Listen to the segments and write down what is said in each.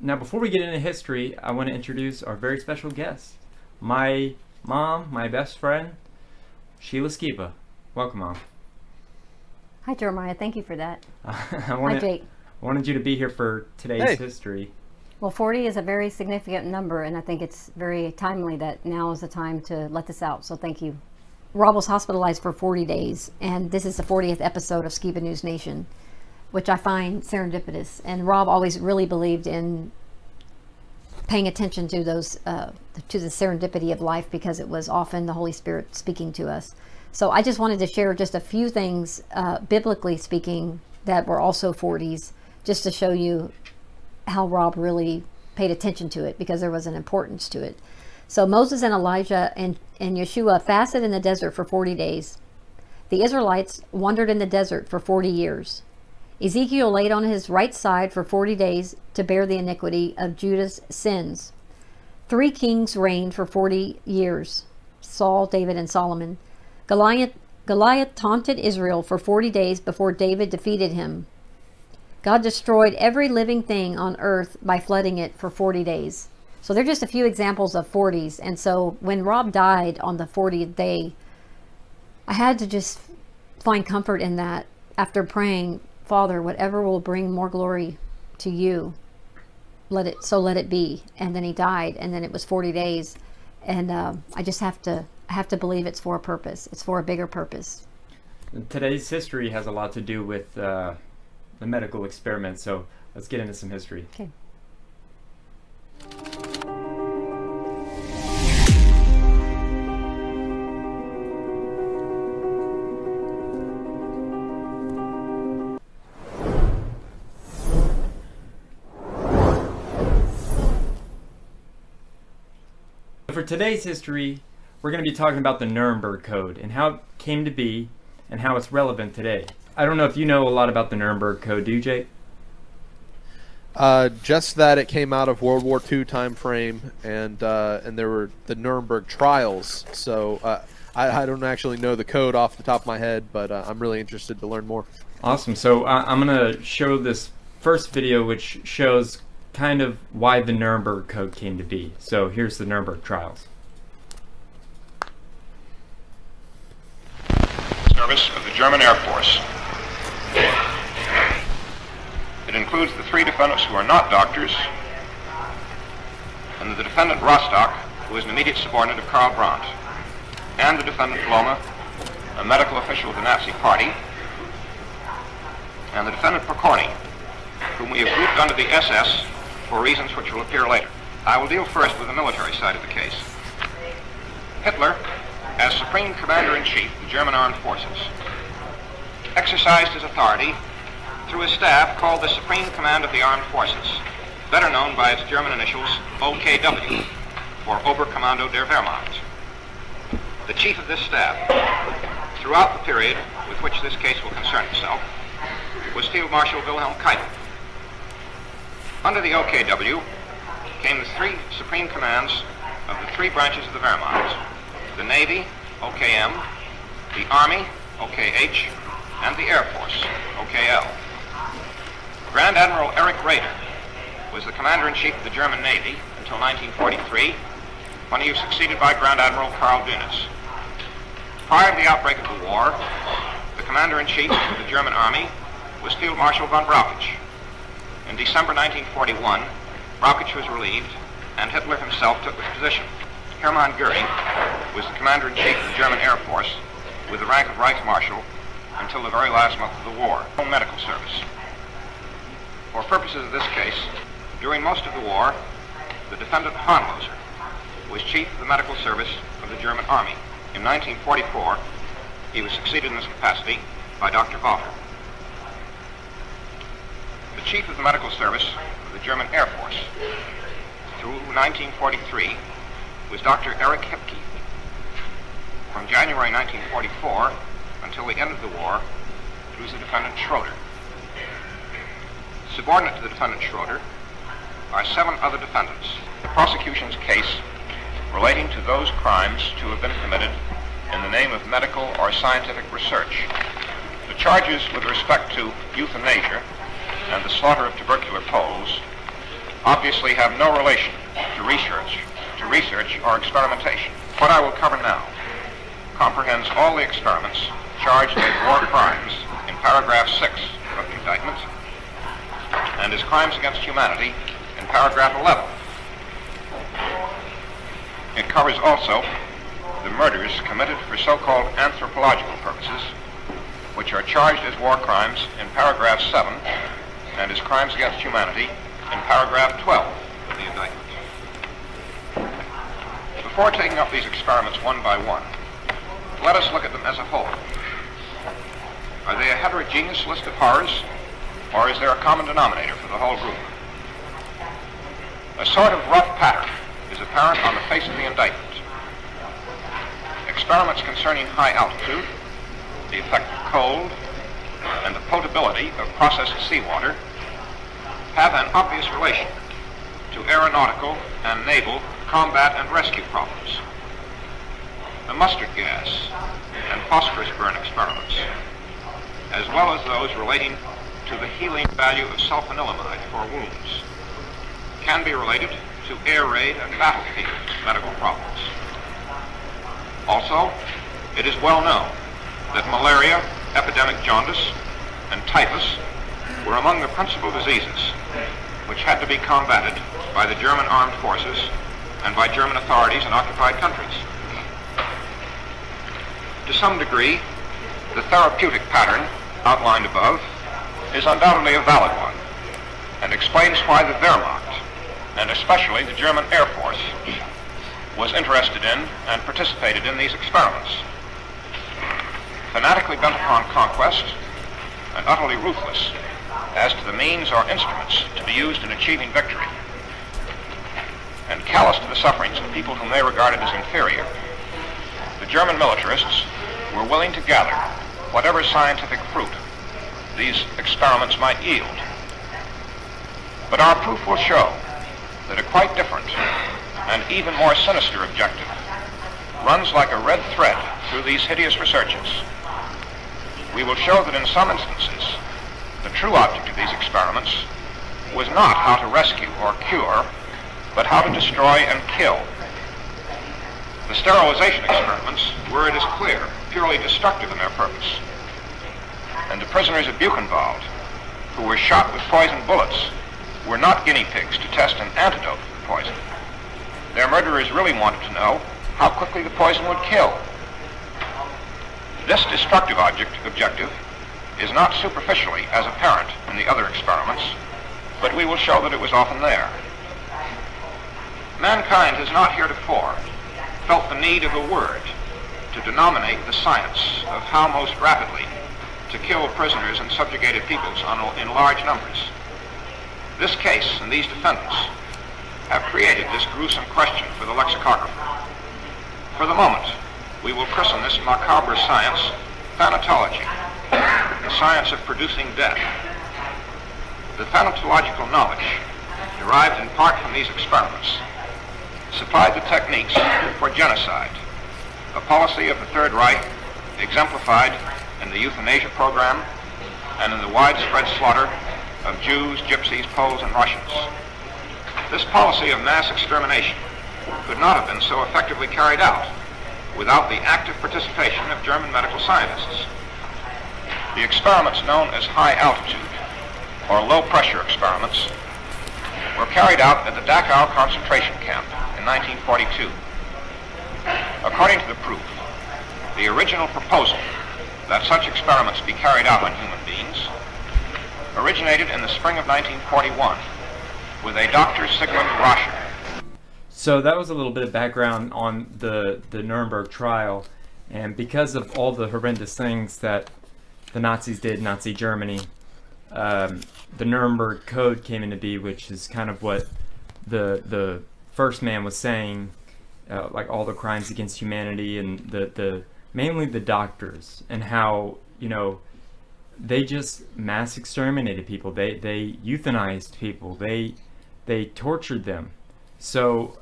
Now, before we get into history, I want to introduce our very special guest, my mom, my best friend, Sheila Skiba. Welcome, Mom. Hi, Jeremiah. Thank you for that. Hi, Jake. I wanted you to be here for today's history. Well, 40 is a very significant number, and I think it's very timely that now is the time to let this out, so thank you. Rob was hospitalized for 40 days, and this is the 40th episode of Skiba News Nation, which I find serendipitous. And Rob always really believed in paying attention to those, to the serendipity of life, because it was often the Holy Spirit speaking to us. So I just wanted to share just a few things, biblically speaking, that were also 40s, just to show you how Rob really paid attention to it, because there was an importance to it. So Moses and Elijah and Yeshua fasted in the desert for 40 days. The Israelites wandered in the desert for 40 years. Ezekiel laid on his right side for 40 days to bear the iniquity of Judah's sins. 3 kings reigned for 40 years, Saul, David, and Solomon. Goliath taunted Israel for 40 days before David defeated him. God destroyed every living thing on earth by flooding it for 40 days. So they're just a few examples of 40s. And so when Rob died on the 40th day, I had to just find comfort in that after praying, Father, whatever will bring more glory to you, let it be. And then he died, and then it was 40 days. And I just have to believe it's for a purpose. It's for a bigger purpose. Today's history has a lot to do with the medical experiment, so let's get into some history. Okay. For today's history, we're going to be talking about the Nuremberg Code and how it came to be and how it's relevant today. I don't know if you know a lot about the Nuremberg Code, do you, Jake? Just that it came out of World War II time frame, and there were the Nuremberg trials. So I don't actually know the code off the top of my head, but I'm really interested to learn more. Awesome. So I'm going to show this first video, which shows kind of why the Nuremberg Code came to be. So here's the Nuremberg trials. Service of the German Air Force. It includes the 3 defendants who are not doctors, and the defendant Rostock, who is an immediate subordinate of Karl Brandt, and the defendant Blome, a medical official of the Nazi Party, and the defendant Pokorny, whom we have grouped under the SS for reasons which will appear later. I will deal first with the military side of the case. Hitler, as Supreme Commander-in-Chief of the German Armed Forces, exercised his authority through a staff called the Supreme Command of the Armed Forces, better known by its German initials OKW, for Oberkommando der Wehrmacht. The chief of this staff, throughout the period with which this case will concern itself, was Field Marshal Wilhelm Keitel. Under the OKW came the 3 supreme commands of the 3 branches of the Wehrmacht: the Navy, OKM, the Army, OKH, and the Air Force, OKL. Grand Admiral Erich Raeder was the Commander-in-Chief of the German Navy until 1943, when he was succeeded by Grand Admiral Karl Dönitz. Prior to the outbreak of the war, the Commander-in-Chief of the German Army was Field Marshal von Brauchitsch. In December 1941, Brauchitsch was relieved, and Hitler himself took the position. Hermann Göring was the Commander-in-Chief of the German Air Force with the rank of Reichsmarschall until the very last month of the war. Medical service. For purposes of this case, during most of the war, the defendant Hohenloser was Chief of the Medical Service of the German Army. In 1944, he was succeeded in this capacity by Dr. Walter. The Chief of the Medical Service of the German Air Force through 1943 was Dr. Erich Hipke. From January 1944 until the end of the war, it was the defendant Schroeder. Subordinate to the defendant Schroeder are 7 other defendants. The prosecution's case relating to those crimes to have been committed in the name of medical or scientific research. The charges with respect to euthanasia and the slaughter of tubercular Poles obviously have no relation to research or experimentation. What I will cover now comprehends all the experiments charged as war crimes in paragraph 6 of the indictment and as crimes against humanity in paragraph 11. It covers also the murders committed for so-called anthropological purposes, which are charged as war crimes in paragraph 7 and as crimes against humanity in paragraph 12 of the indictment. Before taking up these experiments one by one, let us look at them as a whole. Are they a heterogeneous list of horrors, or is there a common denominator for the whole group? A sort of rough pattern is apparent on the face of the indictment. Experiments concerning high altitude, the effect of cold, and the potability of processed seawater have an obvious relation to aeronautical and naval combat and rescue problems. The mustard gas and phosphorus burn experiments, as well as those relating to the healing value of sulfanilamide for wounds, can be related to air raid and battlefield medical problems. Also, it is well known that malaria, epidemic jaundice, and typhus were among the principal diseases which had to be combated by the German armed forces and by German authorities in occupied countries. To some degree, the therapeutic pattern outlined above is undoubtedly a valid one and explains why the Wehrmacht, and especially the German Air Force, was interested in and participated in these experiments. Fanatically bent upon conquest and utterly ruthless as to the means or instruments to be used in achieving victory, and callous to the sufferings of people whom they regarded as inferior, the German militarists were willing to gather whatever scientific fruit these experiments might yield. But our proof will show that a quite different and even more sinister objective runs like a red thread through these hideous researches. We will show that in some instances, the true object of these experiments was not how to rescue or cure, but how to destroy and kill. The sterilization experiments were, it is clear, purely destructive in their purpose. And the prisoners of Buchenwald, who were shot with poisoned bullets, were not guinea pigs to test an antidote for the poison. Their murderers really wanted to know how quickly the poison would kill. This destructive objective is not superficially as apparent in the other experiments, but we will show that it was often there. Mankind has not heretofore felt the need of a word to denominate the science of how most rapidly to kill prisoners and subjugated peoples in large numbers. This case and these defendants have created this gruesome question for the lexicographer. For the moment, we will christen this macabre science thanatology, the science of producing death. The thanatological knowledge, derived in part from these experiments, supplied the techniques for genocide, a policy of the Third Reich exemplified in the euthanasia program and in the widespread slaughter of Jews, Gypsies, Poles, and Russians. This policy of mass extermination could not have been so effectively carried out without the active participation of German medical scientists. The experiments known as high altitude or low pressure experiments were carried out at the Dachau concentration camp in 1942. According to the proof, the original proposal that such experiments be carried out on human beings originated in the spring of 1941 with a Dr. Sigmund Rascher. So that was a little bit of background on the Nuremberg trial, and because of all the horrendous things that the Nazis did in Nazi Germany, the Nuremberg Code came into being, which is kind of what the first man was saying, like all the crimes against humanity and the mainly the doctors, and how, you know, they just mass exterminated people. They euthanized people. They tortured them. So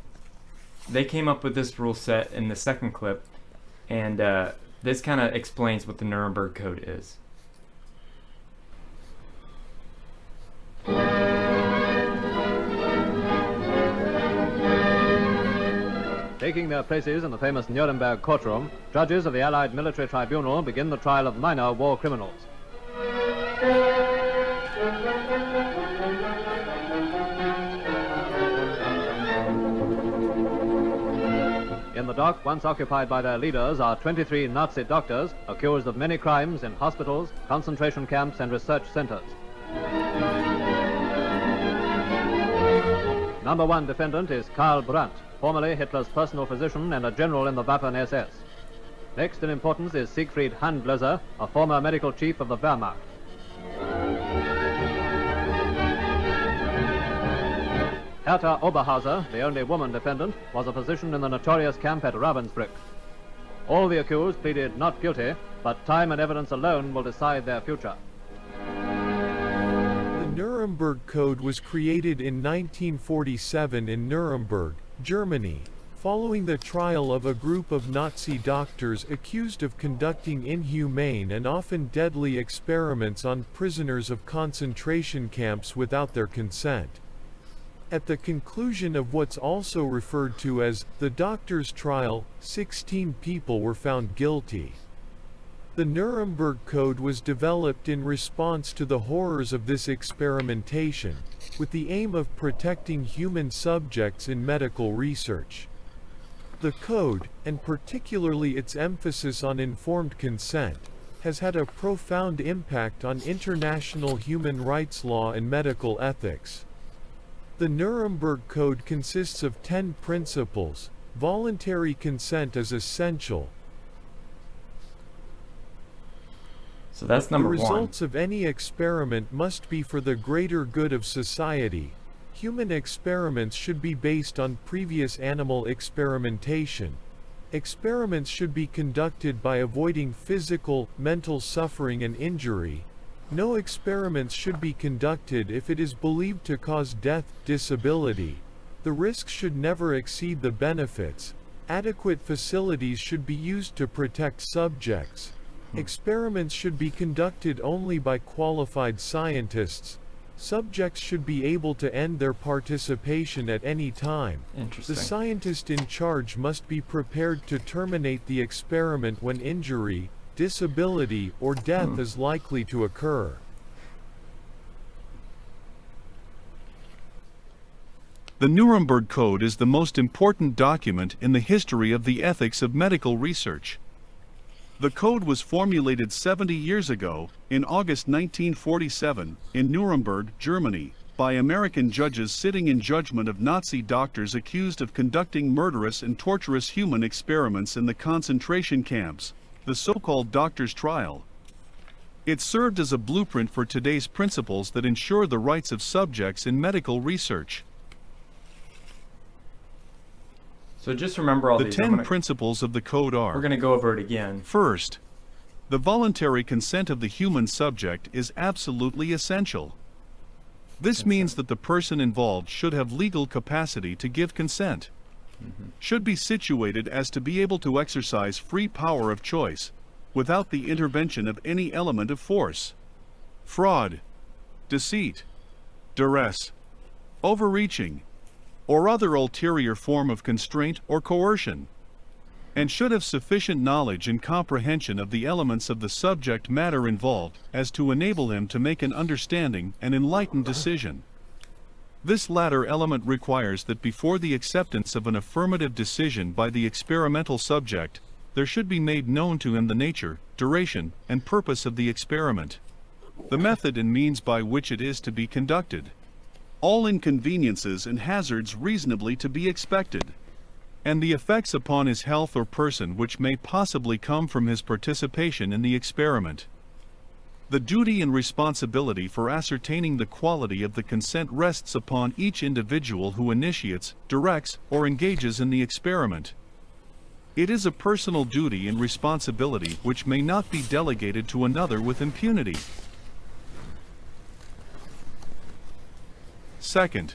they came up with this rule set in the second clip, and this kind of explains what the Nuremberg Code is. Taking their places in the famous Nuremberg courtroom, judges of the Allied Military Tribunal begin the trial of minor war criminals. In the dock, once occupied by their leaders, are 23 Nazi doctors accused of many crimes in hospitals, concentration camps, and research centers. Number one defendant is Karl Brandt, formerly Hitler's personal physician and a general in the Waffen-SS. Next in importance is Siegfried Handblöser, a former medical chief of the Wehrmacht. Hertha Oberhauser, the only woman defendant, was a physician in the notorious camp at Ravensbrück. All the accused pleaded not guilty, but time and evidence alone will decide their future. The Nuremberg Code was created in 1947 in Nuremberg, Germany, following the trial of a group of Nazi doctors accused of conducting inhumane and often deadly experiments on prisoners of concentration camps without their consent. At the conclusion of what's also referred to as the doctor's trial, 16 people were found guilty. The Nuremberg Code was developed in response to the horrors of this experimentation, with the aim of protecting human subjects in medical research. The code, and particularly its emphasis on informed consent, has had a profound impact on international human rights law and medical ethics. The Nuremberg Code consists of 10 principles. Voluntary consent is essential. So that's number The one. results of any experiment must be for the greater good of society. Human experiments should be based on previous animal experimentation. Experiments should be conducted by avoiding physical, mental suffering and injury. No experiments should be conducted if it is believed to cause death, disability. The risks should never exceed the benefits. Adequate facilities should be used to protect subjects. Experiments should be conducted only by qualified scientists. Subjects should be able to end their participation at any time. Interesting. The scientist in charge must be prepared to terminate the experiment when injury, disability, or death is likely to occur. The Nuremberg Code is the most important document in the history of the ethics of medical research. The code was formulated 70 years ago, in August 1947, in Nuremberg, Germany, by American judges sitting in judgment of Nazi doctors accused of conducting murderous and torturous human experiments in the concentration camps, the so-called doctor's trial. It served as a blueprint for today's principles that ensure the rights of subjects in medical research. So just remember all The these. 10 principles of the code are: We're going to go over it again. First, the voluntary consent of the human subject is absolutely essential. This means that the person involved should have legal capacity to give consent, should be situated as to be able to exercise free power of choice, without the intervention of any element of force, fraud, deceit, duress, overreaching, or other ulterior form of constraint or coercion, and should have sufficient knowledge and comprehension of the elements of the subject matter involved as to enable him to make an understanding and enlightened decision. This latter element requires that before the acceptance of an affirmative decision by the experimental subject, there should be made known to him the nature, duration, and purpose of the experiment, the method and means by which it is to be conducted, all inconveniences and hazards reasonably to be expected, and the effects upon his health or person which may possibly come from his participation in the experiment. The duty and responsibility for ascertaining the quality of the consent rests upon each individual who initiates, directs, or engages in the experiment. It is a personal duty and responsibility which may not be delegated to another with impunity. Second,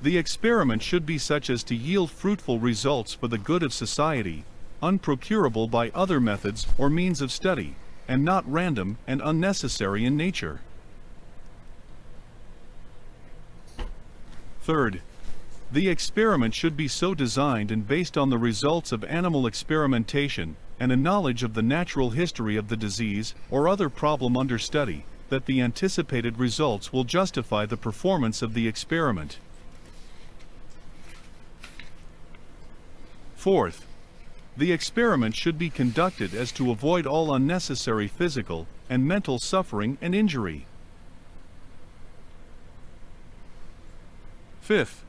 the experiment should be such as to yield fruitful results for the good of society, unprocurable by other methods or means of study, and not random and unnecessary in nature. Third, The experiment should be so designed and based on the results of animal experimentation and a knowledge of the natural history of the disease or other problem under study, that the anticipated results will justify the performance of the experiment. Fourth, the experiment should be conducted as to avoid all unnecessary physical and mental suffering and injury. Fifth,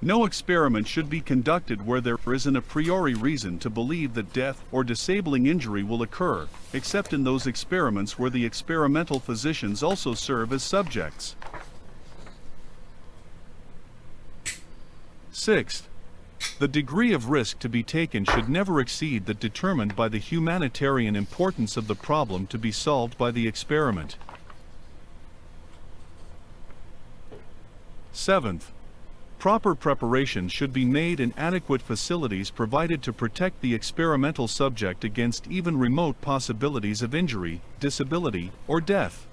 no experiment should be conducted where there is an a priori reason to believe that death or disabling injury will occur, except in those experiments where the experimental physicians also serve as subjects. Sixth, the degree of risk to be taken should never exceed that determined by the humanitarian importance of the problem to be solved by the experiment. Seventh, proper preparation should be made and adequate facilities provided to protect the experimental subject against even remote possibilities of injury, disability, or death.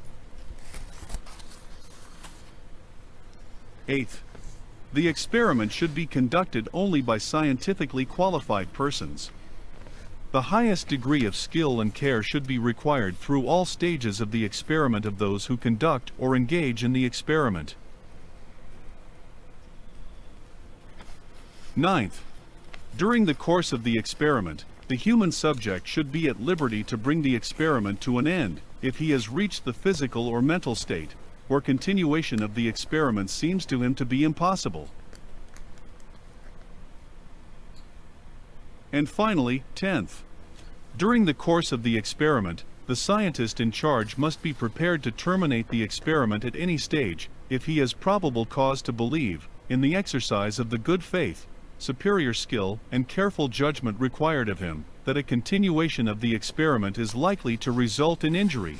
Eighth, the experiment should be conducted only by scientifically qualified persons. The highest degree of skill and care should be required through all stages of the experiment of those who conduct or engage in the experiment. Ninth, during the course of the experiment, the human subject should be at liberty to bring the experiment to an end, if he has reached the physical or mental state, where continuation of the experiment seems to him to be impossible. And finally, 10th, during the course of the experiment, the scientist in charge must be prepared to terminate the experiment at any stage, if he has probable cause to believe, in the exercise of the good faith, superior skill, and careful judgment required of him, that a continuation of the experiment is likely to result in injury,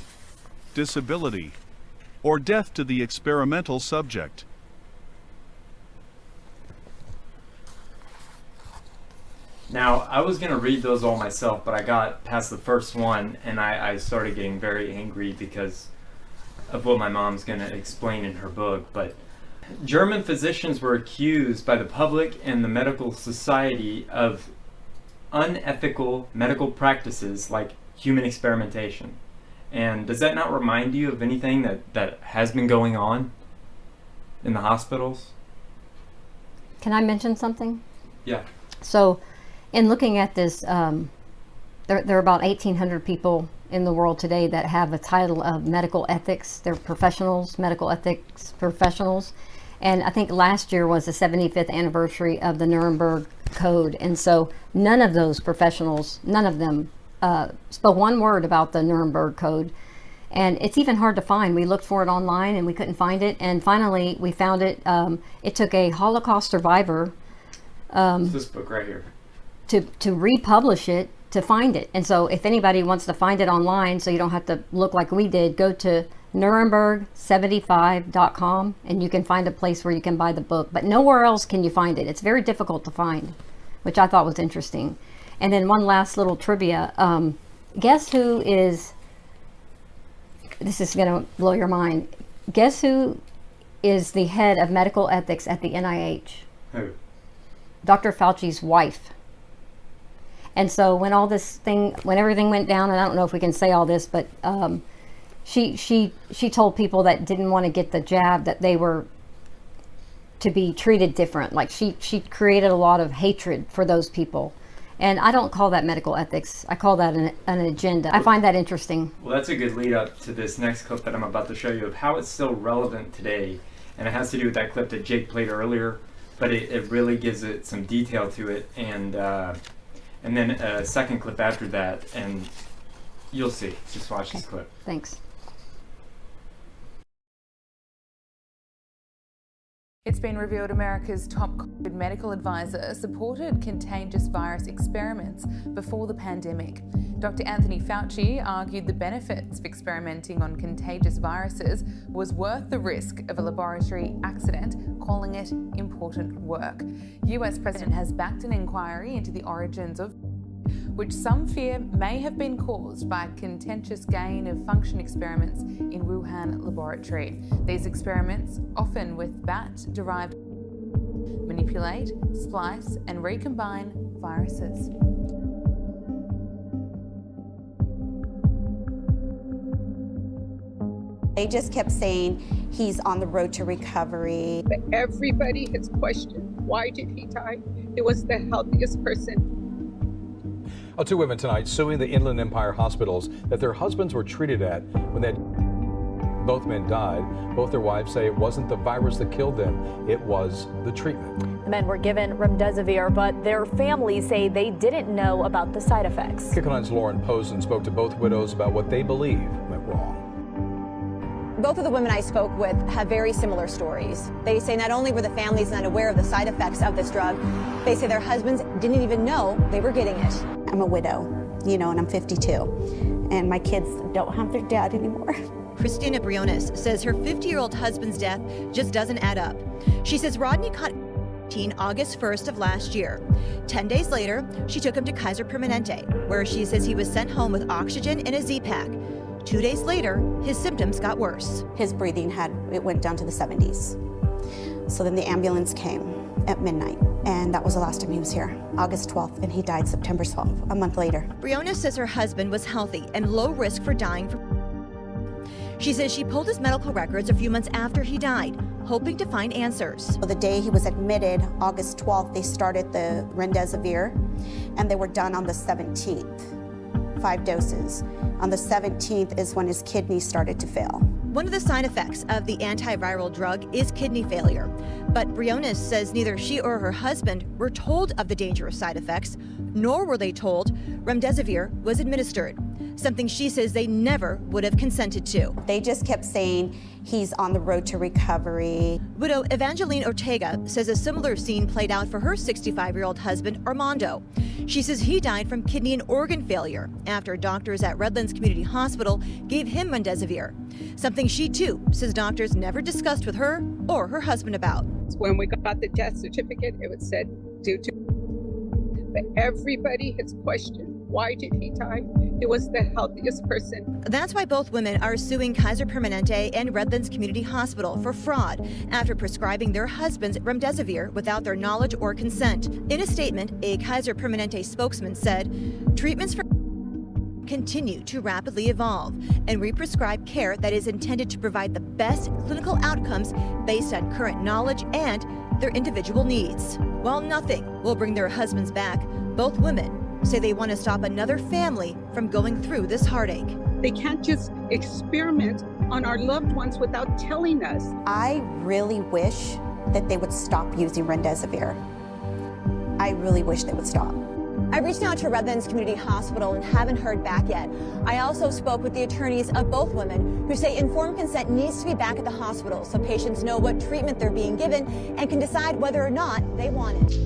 disability, or death to the experimental subject. Now, I was going to read those all myself, but I got past the first one, and I started getting very angry because of what my mom's going to explain in her book. But German physicians were accused by the public and the medical society of unethical medical practices like human experimentation. And does that not remind you of anything that has been going on in the hospitals? Can I mention something? Yeah. So, in looking at this, there are about 1,800 people in the world today that have a title of medical ethics. They're professionals, medical ethics professionals. And I think last year was the 75th anniversary of the Nuremberg Code. And so none of those professionals, none of them spoke one word about the Nuremberg Code. And it's even hard to find. We looked for it online and we couldn't find it. And finally we found it. It took a Holocaust survivor This book right here. to republish it, to find it. And so if anybody wants to find it online so you don't have to look like we did, go to Nuremberg75.com and you can find a place where you can buy the book. But nowhere else can you find it. It's very difficult to find, which I thought was interesting. And then one last little trivia. Guess who is, this is going to blow your mind. Guess who is the head of medical ethics at the NIH? Who? Dr. Fauci's wife. And so when all this thing, when everything went down, and I don't know if we can say all this, but she told people that didn't want to get the jab that they were to be treated different. Like she created a lot of hatred for those people. And I don't call that medical ethics. I call that an agenda. I find that interesting. Well, that's a good lead up to this next clip that I'm about to show you of how it's still relevant today. And it has to do with that clip that Jake played earlier, but it really gives it some detail to it. And then a second clip after that, and you'll see. Just watch this clip. Thanks. It's been revealed America's top COVID medical advisor supported contagious virus experiments before the pandemic. Dr. Anthony Fauci argued the benefits of experimenting on contagious viruses was worth the risk of a laboratory accident, calling it important work. US President has backed an inquiry into the origins of which some fear may have been caused by contentious gain-of-function experiments in Wuhan laboratory. These experiments, often with bat-derived, manipulate, splice, and recombine viruses. They just kept saying he's on the road to recovery. But everybody has questioned, why did he die? He was the healthiest person. Oh, two women tonight suing the Inland Empire hospitals that their husbands were treated at when both men died. Both their wives say it wasn't the virus that killed them, it was the treatment. The men were given remdesivir, but their families say they didn't know about the side effects. KICK ON's Lauren Posen spoke to both widows about what they believe went wrong. Both of the women I spoke with have very similar stories. They say not only were the families not aware of the side effects of this drug, they say their husbands didn't even know they were getting it. I'm a widow, and I'm 52, and my kids don't have their dad anymore. Christina Briones says her 50-year-old husband's death just doesn't add up. She says Rodney caught August 1st of last year. 10 days later, she took him to Kaiser Permanente, where she says he was sent home with oxygen in a Z-pack. 2 days later, his symptoms got worse. His breathing went down to the 70s. So then the ambulance came at midnight, and that was the last time he was here, August 12th, and he died September 12th, a month later. Briones says her husband was healthy and low risk for dying from. She says she pulled his medical records a few months after he died, hoping to find answers. The day he was admitted, August 12th, they started the remdesivir, and they were done on the 17th, 5 doses. On the 17th is when his kidneys started to fail. One of the side effects of the antiviral drug is kidney failure, but Briones says neither she or her husband were told of the dangerous side effects, nor were they told remdesivir was administered, something she says they never would have consented to. They just kept saying he's on the road to recovery. Widow Evangeline Ortega says a similar scene played out for her 65-year-old husband, Armando. She says he died from kidney and organ failure after doctors at Redlands Community Hospital gave him remdesivir, something she too says doctors never discussed with her or her husband about. When we got the death certificate, it was said due to, but everybody has questioned, why did he die? He was the healthiest person. That's why both women are suing Kaiser Permanente and Redlands Community Hospital for fraud after prescribing their husbands remdesivir without their knowledge or consent. In a statement, a Kaiser Permanente spokesman said, treatments for continue to rapidly evolve and re-prescribe care that is intended to provide the best clinical outcomes based on current knowledge and their individual needs. While nothing will bring their husbands back, both women say they want to stop another family from going through this heartache. They can't just experiment on our loved ones without telling us. I really wish that they would stop using remdesivir. I really wish they would stop. I reached out to Redlands Community Hospital and haven't heard back yet. I also spoke with the attorneys of both women who say informed consent needs to be back at the hospital so patients know what treatment they're being given and can decide whether or not they want it.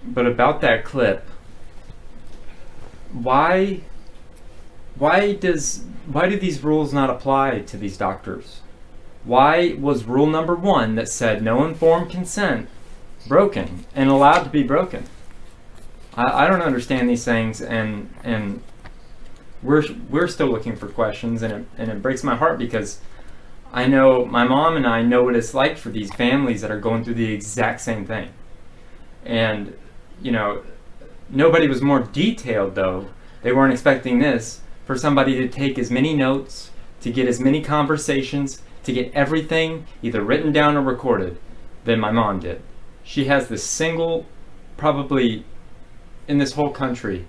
But about that clip, why do these rules not apply to these doctors? Why was rule number 1 that said no informed consent broken and allowed to be broken? I don't understand these things, and we're still looking for questions, and it breaks my heart because I know my mom and I know what it's like for these families that are going through the exact same thing. And nobody was more detailed, though. They weren't expecting this, for somebody to take as many notes, to get as many conversations, to get everything either written down or recorded than my mom did. She has the single, probably in this whole country,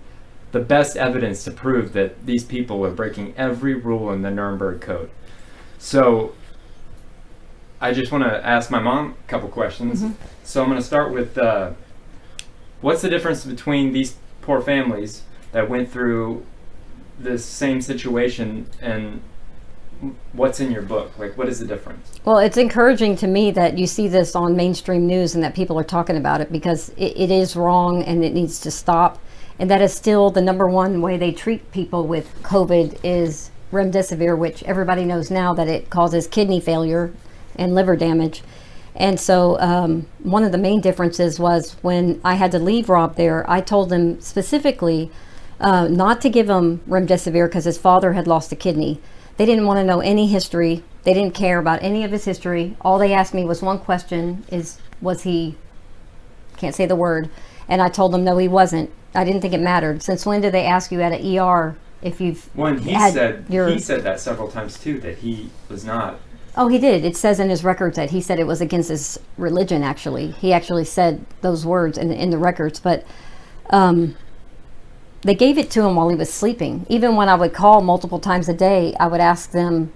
the best evidence to prove that these people are breaking every rule in the Nuremberg Code. So I just want to ask my mom a couple questions. Mm-hmm. So I'm going to start with what's the difference between these poor families that went through this same situation and what's in your book? Like, what is the difference? Well, it's encouraging to me that you see this on mainstream news and that people are talking about it, because it is wrong and it needs to stop. And that is still the #1 way they treat people with COVID is remdesivir, which everybody knows now that it causes kidney failure and liver damage. And so one of the main differences was when I had to leave Rob there, I told them specifically not to give him remdesivir because his father had lost a kidney. They didn't want to know any history. They didn't care about any of his history. All they asked me was one question: was he, can't say the word, and I told them no, he wasn't. I didn't think it mattered. Since when do they ask you at an ER if you've he said that several times too, that he was not. Oh, he did. It says in his records that he said it was against his religion, actually. He actually said those words in the records. But they gave it to him while he was sleeping. Even when I would call multiple times a day, I would ask them,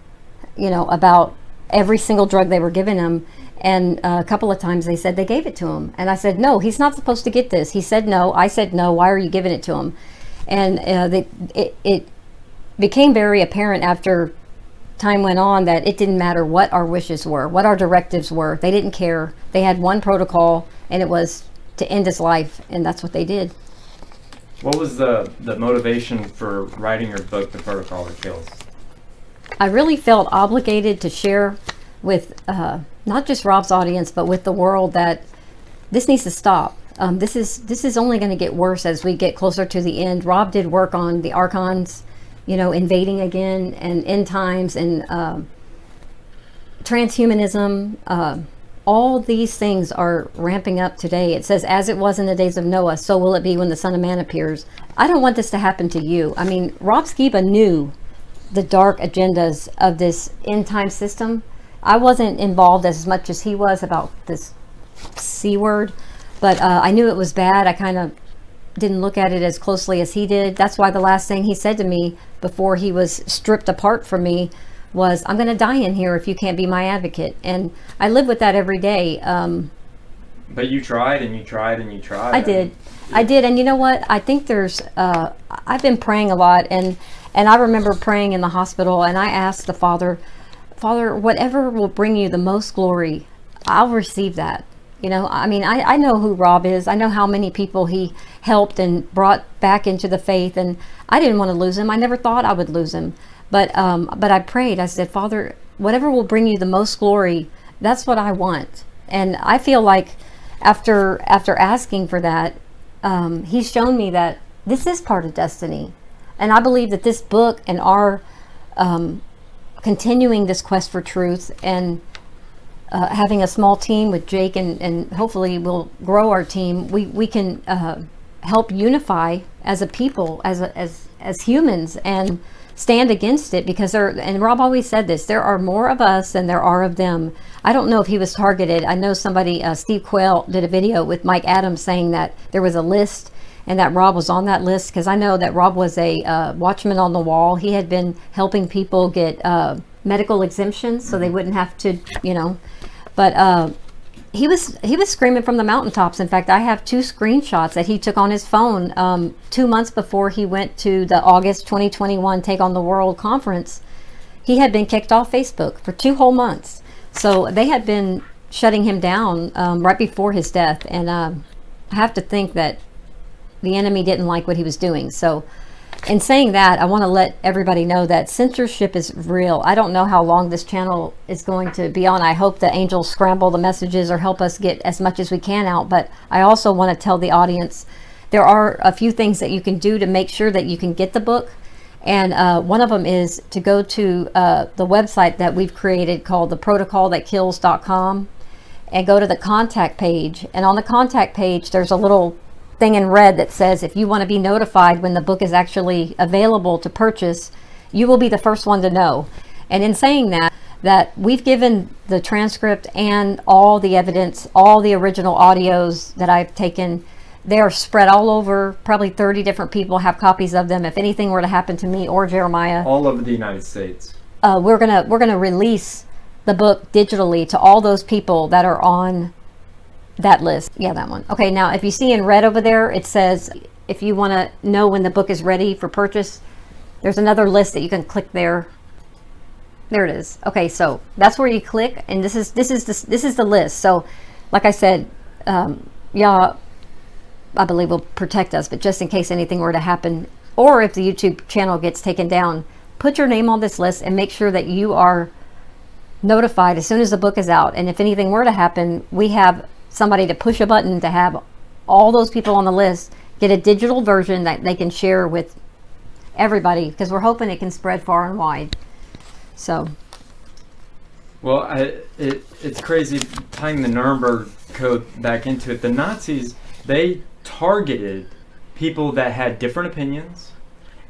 about every single drug they were giving him. And a couple of times they said they gave it to him. And I said, no, he's not supposed to get this. He said no. I said no. Why are you giving it to him? And it became very apparent after time went on that it didn't matter what our wishes were, what our directives were. They didn't care. They had one protocol, and it was to end his life, and that's what they did. What was the motivation for writing your book, The Protocol That Kills? I really felt obligated to share with not just Rob's audience, but with the world that this needs to stop. This is only going to get worse as we get closer to the end. Rob did work on the Archons, invading again, and end times, and transhumanism. All these things are ramping up today. It says, as it was in the days of Noah, so will it be when the Son of Man appears. I don't want this to happen to you. I mean, Rob Skiba knew the dark agendas of this end time system. I wasn't involved as much as he was about this C word, but I knew it was bad. I kind of didn't look at it as closely as he did. That's why the last thing he said to me before he was stripped apart from me was, I'm going to die in here if you can't be my advocate. And I live with that every day. But you tried and you tried and you tried. I did. And you know what? I think there's, I've been praying a lot, and I remember praying in the hospital, and I asked the Father, whatever will bring you the most glory, I'll receive that. I mean, I know who Rob is. I know how many people he helped and brought back into the faith, and I didn't want to lose him. I never thought I would lose him. But I prayed. I said, Father, whatever will bring you the most glory, that's what I want. And I feel like after asking for that, he's shown me that this is part of destiny. And I believe that this book and our continuing this quest for truth, and having a small team with Jake, and hopefully we'll grow our team, we can help unify as a people, as humans, and stand against it, because and Rob always said this, there are more of us than there are of them. I don't know if he was targeted. I know somebody, Steve Quayle, did a video with Mike Adams saying that there was a list and that Rob was on that list, because I know that Rob was a watchman on the wall. He had been helping people get medical exemptions so they wouldn't have to, but he was screaming from the mountaintops. In fact, I have 2 screenshots that he took on his phone 2 months before he went to the August 2021 Take on the World conference. He had been kicked off Facebook for 2 whole months. So they had been shutting him down right before his death. And I have to think that the enemy didn't like what he was doing. So in saying that, I want to let everybody know that censorship is real. I don't know how long this channel is going to be on. I hope the angels scramble the messages or help us get as much as we can out. But I also want to tell the audience there are a few things that you can do to make sure that you can get the book. And one of them is to go to the website that we've created called theprotocolthatkills.com, and go to the contact page. And on the contact page, there's a little thing in red that says, if you want to be notified when the book is actually available to purchase, you will be the first one to know. And in saying that we've given the transcript and all the evidence, all the original audios that I've taken, they are spread all over. Probably 30 different people have copies of them. If anything were to happen to me or Jeremiah, all over the United States, we're gonna release the book digitally to all those people that are on that list. Yeah, that one. Okay, now if you see in red over there, it says if you want to know when the book is ready for purchase, there's another list that you can click there. There it is. Okay, so that's where you click, and this is the list. So like I said, Yah, I believe, will protect us, but just in case anything were to happen, or if the YouTube channel gets taken down, put your name on this list and make sure that you are notified as soon as the book is out. And if anything were to happen, we have somebody to push a button to have all those people on the list get a digital version that they can share with everybody, because we're hoping it can spread far and wide. So, well, it's crazy tying the Nuremberg Code back into it. The Nazis, they targeted people that had different opinions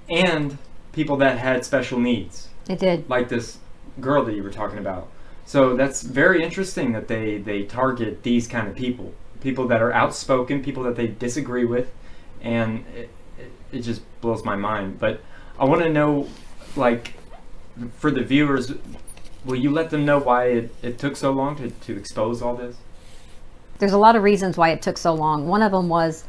and people that had special needs. It did. Like this girl that you were talking about. So that's very interesting that they target these kind of people. People that are outspoken, people that they disagree with, and it just blows my mind. But I want to know, like, for the viewers, will you let them know why it took so long to expose all this? There's a lot of reasons why it took so long. One of them was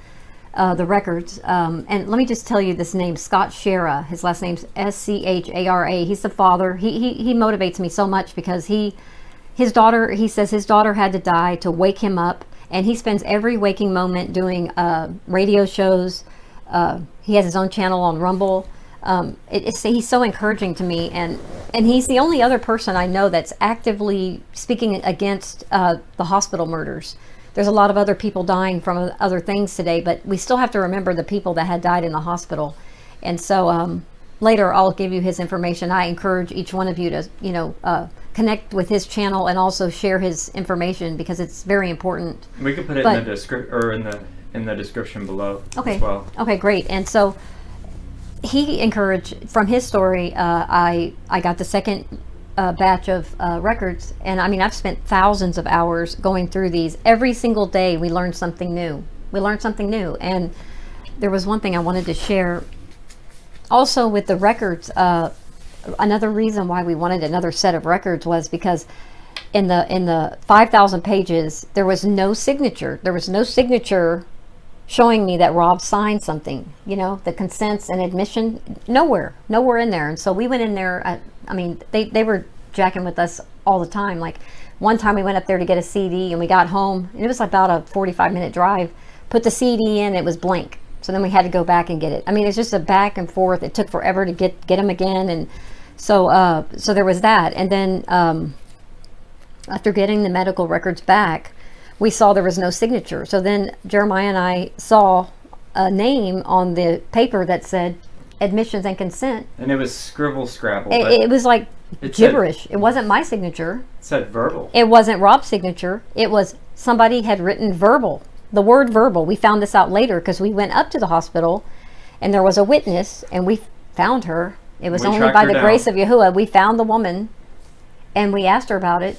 the records. And let me just tell you this name, Scott Sheila. His last name's Schara. He's the father. He motivates me so much because he says his daughter had to die to wake him up. And he spends every waking moment doing radio shows. He has his own channel on Rumble. He's so encouraging to me, and he's the only other person I know that's actively speaking against the hospital murders. There's a lot of other people dying from other things today, but we still have to remember the people that had died in the hospital. And so later I'll give you his information. I encourage each one of you to, connect with his channel and also share his information, because it's very important. We can put it in the description, or in the description below as well. Okay, great. And so he encouraged, from his story, I got the second batch of records, and I mean, I've spent thousands of hours going through these. Every single day we learned something new. And there was one thing I wanted to share also with the records. Another reason why we wanted another set of records was because in the 5,000 pages there was no signature. There was no signature showing me that Rob signed something, the consents and admission, nowhere in there. And so we went in there. I mean, they were jacking with us all the time. Like one time we went up there to get a CD, and we got home, and it was about a 45-minute drive. Put the CD in, it was blank. So then we had to go back and get it. I mean, it's just a back and forth. It took forever to get them again. And so so there was that. And then after getting the medical records back, we saw there was no signature. So then Jeremiah and I saw a name on the paper that said admissions and consent. And it was scribble scrabble. It was like gibberish. It wasn't my signature. It said verbal. It wasn't Rob's signature. It was somebody had written verbal. The word verbal. We found this out later because we went up to the hospital and there was a witness, and we found her. It was only by the grace of Yahuwah. We found the woman and we asked her about it.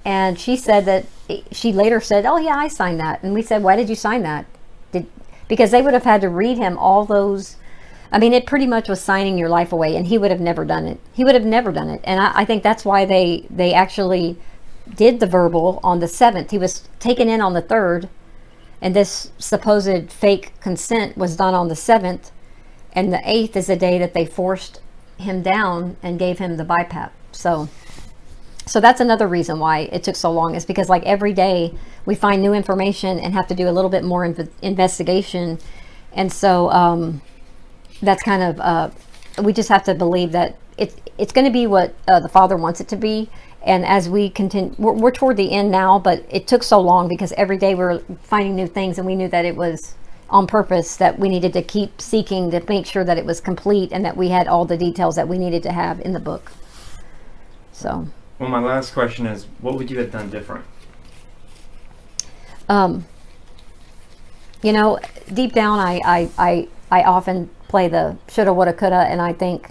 And she said that she later said, "Oh yeah, I signed that." And we said, "Why did you sign that?" Because they would have had to read him all those. I mean, it pretty much was signing your life away, and he would have never done it. He would have never done it. And I think that's why they actually did the verbal on the 7th. He was taken in on the 3rd, and this supposed fake consent was done on the 7th, and the 8th is the day that they forced him down and gave him the BiPAP. So that's another reason why it took so long, is because like every day we find new information and have to do a little bit more investigation. And so that's kind of, we just have to believe that it's going to be what the Father wants it to be. And as we continue, we're toward the end now, but it took so long because every day we're finding new things, and we knew that it was on purpose, that we needed to keep seeking to make sure that it was complete and that we had all the details that we needed to have in the book. So. Well, my last question is, what would you have done different? Deep down, I often play the shoulda, woulda, coulda, and I think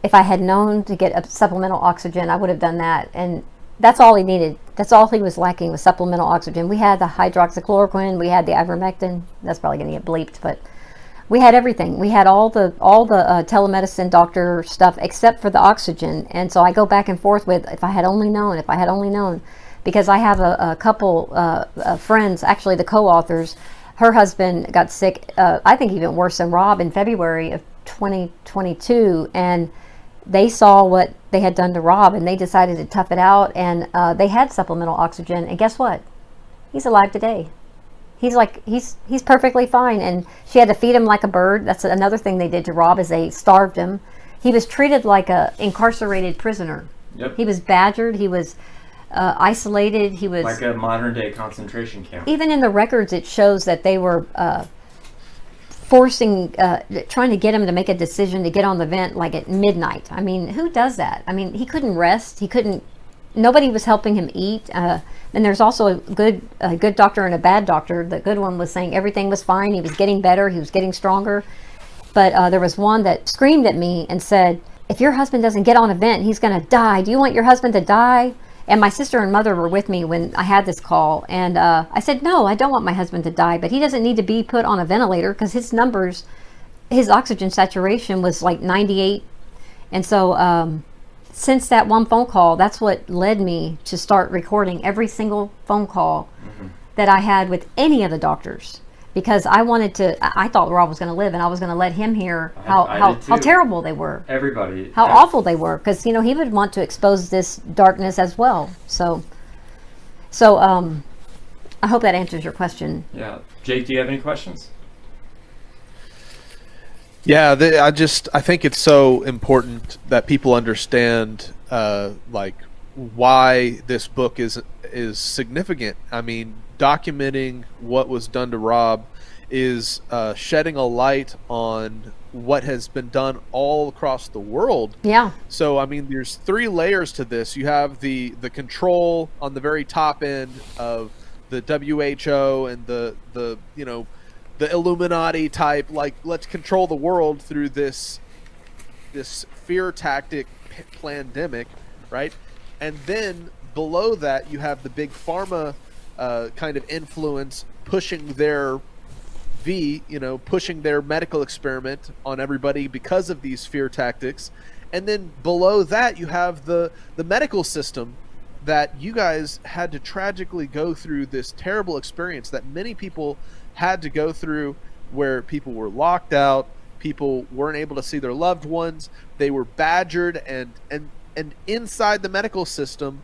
if I had known to get a supplemental oxygen, I would have done that. And that's all he needed. That's all he was lacking, was supplemental oxygen. We had the hydroxychloroquine, we had the ivermectin. That's probably going to get bleeped, but we had everything. We had all the telemedicine doctor stuff except for the oxygen. And so I go back and forth with, if I had only known, because I have a couple friends, actually the co-authors. Her husband got sick, I think even worse than Rob, in February of 2022, and they saw what they had done to Rob, and they decided to tough it out, and they had supplemental oxygen, and guess what? He's alive today. He's perfectly fine, and she had to feed him like a bird. That's another thing they did to Rob, is they starved him. He was treated like a incarcerated prisoner. Yep. He was badgered. He was isolated. He was like a modern day concentration camp. Even in the records, it shows that they were forcing, trying to get him to make a decision to get on the vent like at midnight. I mean, who does that? I mean, he couldn't rest. He couldn't. Nobody was helping him eat. And there's also a good doctor and a bad doctor. The good one was saying everything was fine. He was getting better. He was getting stronger. But there was one that screamed at me and said, "If your husband doesn't get on a vent, he's going to die. Do you want your husband to die?" And my sister and mother were with me when I had this call. And I said, "No, I don't want my husband to die, but he doesn't need to be put on a ventilator because his numbers, his oxygen saturation was like 98." And so since that one phone call, that's what led me to start recording every single phone call that I had with any of the doctors. Because I wanted to, I thought Rob was going to live, and I was going to let him hear how terrible they were. Everybody. How awful they were. Because, you know, he would want to expose this darkness as well. So I hope that answers your question. Yeah. Jake, do you have any questions? Yeah, I think it's so important that people understand, like, why this book is significant. I mean, documenting what was done to Rob is shedding a light on what has been done all across the world. Yeah. So, I mean, there's 3 layers to this. You have the control on the very top end of the WHO and the you know, the Illuminati type, like, let's control the world through this fear tactic pandemic, right? And then below that, you have the big pharma kind of influence pushing their pushing their medical experiment on everybody because of these fear tactics. And then below that, you have the medical system that you guys had to tragically go through this terrible experience that many people had to go through, where people were locked out, people weren't able to see their loved ones, they were badgered, and inside the medical system,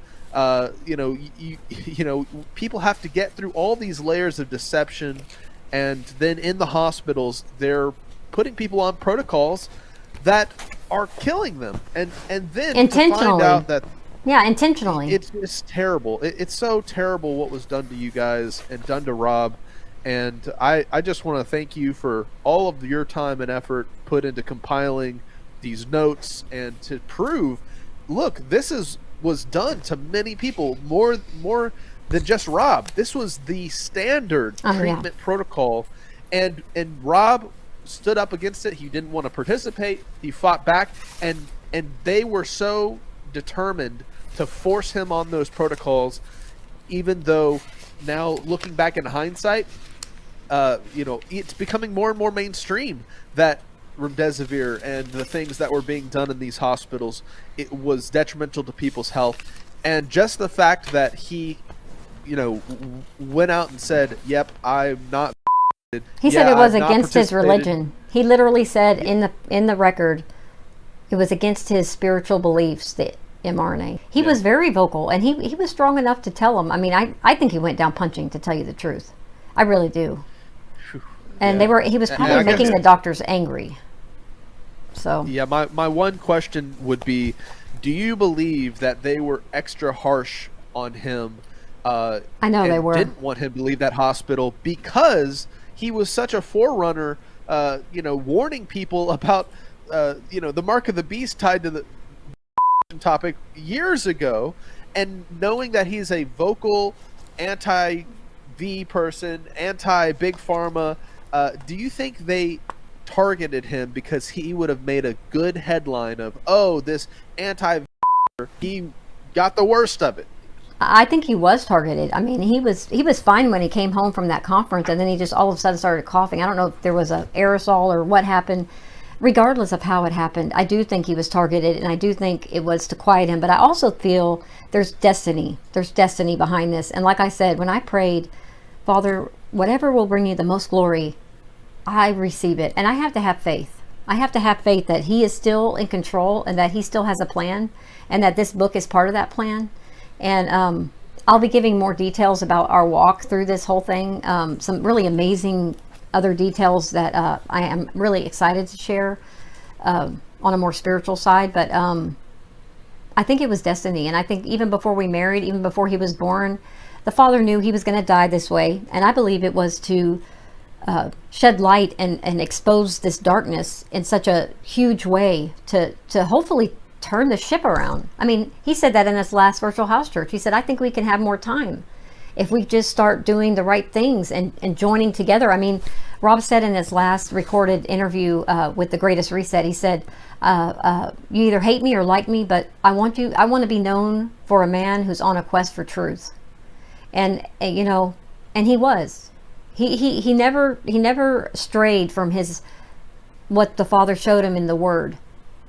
you know, people have to get through all these layers of deception, and then in the hospitals, they're putting people on protocols that are killing them, and then intentionally. to find out that intentionally, it's terrible. It's so terrible what was done to you guys and done to Rob. And I just want to thank you for all of your time and effort put into compiling these notes and to prove, look, this was done to many people, more than just Rob. This was the standard treatment protocol, and Rob stood up against it. He didn't want to participate. He fought back, and they were so determined to force him on those protocols, even though now looking back in hindsight, you know, it's becoming more and more mainstream that remdesivir and the things that were being done in these hospitals, it was detrimental to people's health. And just the fact that he, you know, went out and said, "Yep, I'm not." He said it was against his religion. He literally said in the record, it was against his spiritual beliefs, the mRNA. He was very vocal, and he was strong enough to tell him. I mean, I think he went down punching, to tell you the truth. I really do. And he was probably making the doctors angry. So yeah, my one question would be, do you believe that they were extra harsh on him? I know they were. Didn't want him to leave that hospital because he was such a forerunner, you know, warning people about, you know, the mark of the beast tied to the topic years ago, and knowing that he's a vocal anti-V person, anti-big pharma. Do you think they targeted him because he would have made a good headline of, oh, this anti-V, he got the worst of it? I think he was targeted. I mean, he was fine when he came home from that conference, and then he just all of a sudden started coughing. I don't know if there was an aerosol or what happened. Regardless of how it happened, I do think he was targeted, and I do think it was to quiet him. But I also feel there's destiny. There's destiny behind this. And like I said, when I prayed, Father, whatever will bring you the most glory, I receive it. And I have to have faith. I have to have faith that he is still in control, and that he still has a plan, and that this book is part of that plan. And I'll be giving more details about our walk through this whole thing. Some really amazing other details that I am really excited to share on a more spiritual side. But I think it was destiny. And I think even before we married, even before he was born, the Father knew he was going to die this way. And I believe it was to shed light and expose this darkness in such a huge way to hopefully turn the ship around. I mean, he said that in his last virtual house church. He said, I think we can have more time if we just start doing the right things and joining together. I mean, Rob said in his last recorded interview with The Greatest Reset, he said, you either hate me or like me, but I want to be known for a man who's on a quest for truth. And you know, and he was. He never strayed from what the Father showed him in the Word.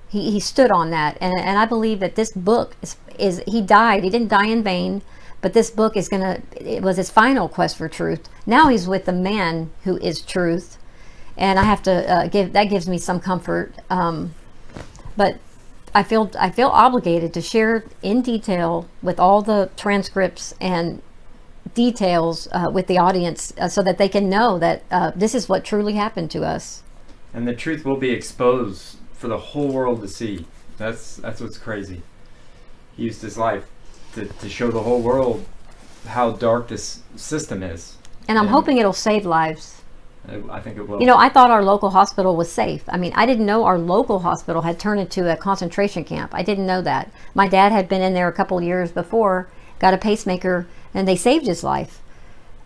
He stood on that, and I believe that this book is he died. He didn't die in vain, but this book it was his final quest for truth. Now he's with the man who is truth, and I have to that gives me some comfort. But I feel obligated to share in detail with all the transcripts and details with the audience so that they can know that this is what truly happened to us. And the truth will be exposed for the whole world to see. That's what's crazy. He used his life to show the whole world how dark this system is. And I'm hoping it'll save lives. I think it will. You know, I thought our local hospital was safe. I mean, I didn't know our local hospital had turned into a concentration camp. I didn't know that. My dad had been in there a couple of years before, got a pacemaker, and they saved his life.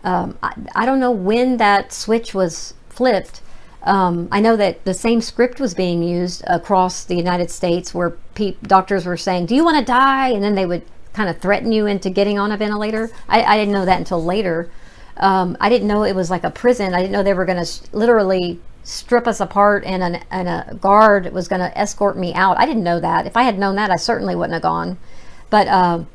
I don't know when that switch was flipped. I know that the same script was being used across the United States where doctors were saying, do you want to die? And then they would kind of threaten you into getting on a ventilator. I didn't know that until later. I didn't know it was like a prison. I didn't know they were going to literally strip us apart and a guard was going to escort me out. I didn't know that. If I had known that, I certainly wouldn't have gone. But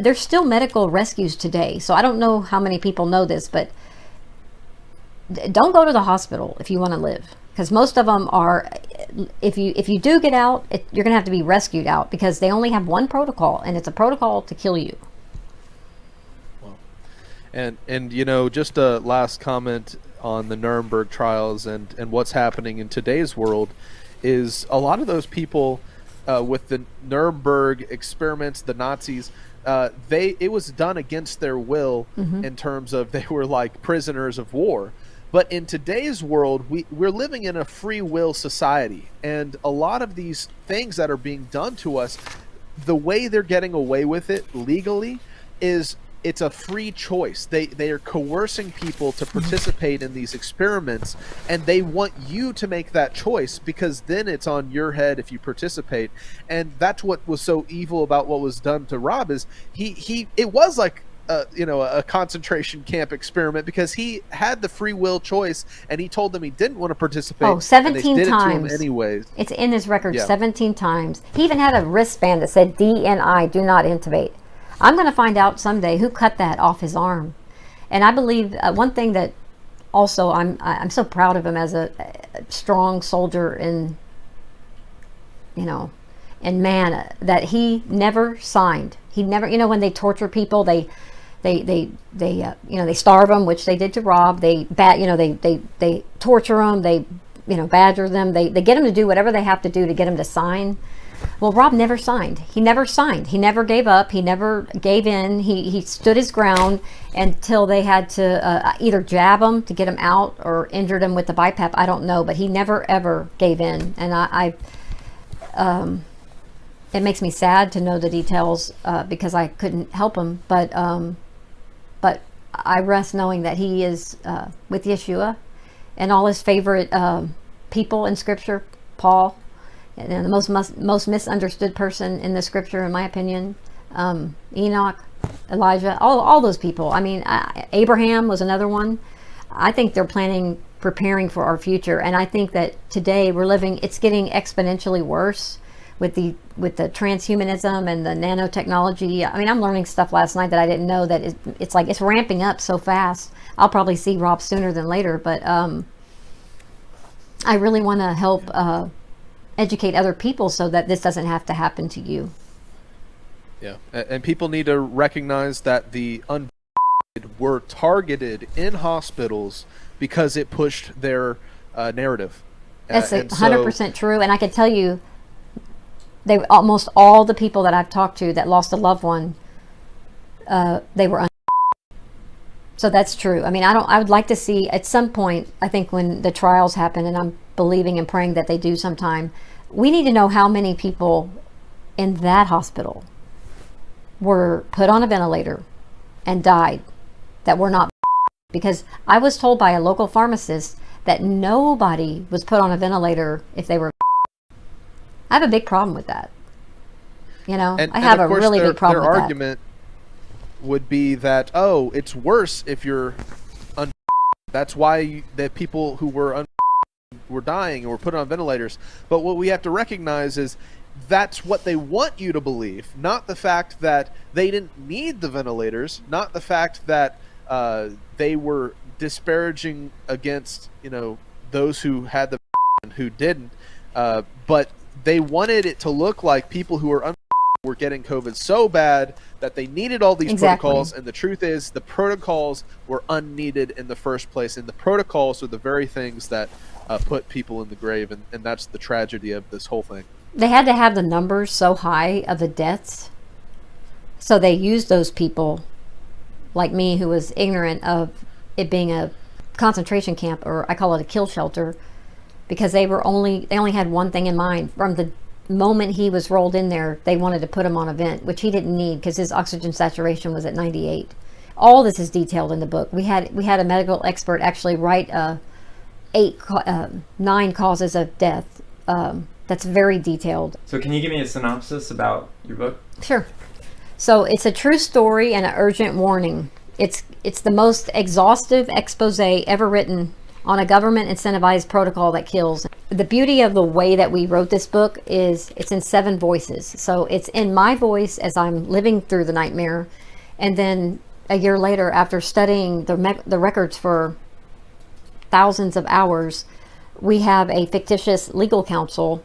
there's still medical rescues today. So I don't know how many people know this, but don't go to the hospital if you want to live, because most of them are, if you do get out, you're gonna have to be rescued out, because they only have one protocol, and it's a protocol to kill you. Well, and you know, just a last comment on the Nuremberg trials and what's happening in today's world is a lot of those people with the Nuremberg experiments, the Nazis, it was done against their will in terms of they were like prisoners of war. But in today's world, we're living in a free will society, and a lot of these things that are being done to us, the way they're getting away with it legally is it's a free choice. They are coercing people to participate in these experiments, and they want you to make that choice, because then it's on your head if you participate. And that's what was so evil about what was done to Rob, is it was like a concentration camp experiment, because he had the free will choice and he told them he didn't want to participate. Oh, 17 and they did times. It to him anyways. It's in his record, yeah. 17 times. He even had a wristband that said DNI, do not intubate. I'm going to find out someday who cut that off his arm. And I believe one thing that also I'm so proud of him as a strong soldier in, and man, that he never signed. He never, when they torture people, they starve them, which they did to Rob. They torture them. They, badger them. They get them to do whatever they have to do to get them to sign. Well, Rob never signed. He never signed. He never gave up. He never gave in. He stood his ground until they had to either jab him to get him out or injured him with the BiPAP. I don't know, but he never ever gave in. And it makes me sad to know the details because I couldn't help him. But I rest knowing that he is with Yeshua and all his favorite people in Scripture, Paul, and the most misunderstood person in the Scripture, in my opinion, Enoch, Elijah, all those people. I mean, Abraham was another one. I think they're preparing for our future, and I think that today it's getting exponentially worse with the transhumanism and the nanotechnology. I mean, I'm learning stuff last night that I didn't know, that it's like it's ramping up so fast. I'll probably see Rob sooner than later, but I really want to help educate other people so that this doesn't have to happen to you. Yeah, and people need to recognize that the unvaccinated were targeted in hospitals because it pushed their narrative. That's 100% true, and I can tell you, almost all the people that I've talked to that lost a loved one, they were so that's true. I mean, I would like to see at some point, I think when the trials happen, and I'm believing and praying that they do sometime, we need to know how many people in that hospital were put on a ventilator and died that were not, because I was told by a local pharmacist that nobody was put on a ventilator if they were. I have a big problem with that. You know, I have a really big problem with that. Their argument would be that, oh, it's worse if you're that's why the people who were were dying and were put on ventilators. But what we have to recognize is that's what they want you to believe, not the fact that they didn't need the ventilators, not the fact that they were disparaging against, you know, those who had the and who didn't, but they wanted it to look like people who were were getting COVID so bad that they needed all these protocols, and the truth is the protocols were unneeded in the first place, and the protocols are the very things that put people in the grave, and that's the tragedy of this whole thing. They had to have the numbers so high of the deaths, so they used those people like me who was ignorant of it being a concentration camp, or I call it a kill shelter, because they only had one thing in mind. From the moment he was rolled in there, they wanted to put him on a vent, which he didn't need because his oxygen saturation was at 98. All this is detailed in the book. We had a medical expert actually write 9 causes of death. That's very detailed. So can you give me a synopsis about your book? Sure. So it's a true story and an urgent warning. It's the most exhaustive expose ever written on a government incentivized protocol that kills. The beauty of the way that we wrote this book is it's in 7 voices. So it's in my voice as I'm living through the nightmare, and then a year later, after studying the records for thousands of hours, we have a fictitious legal counsel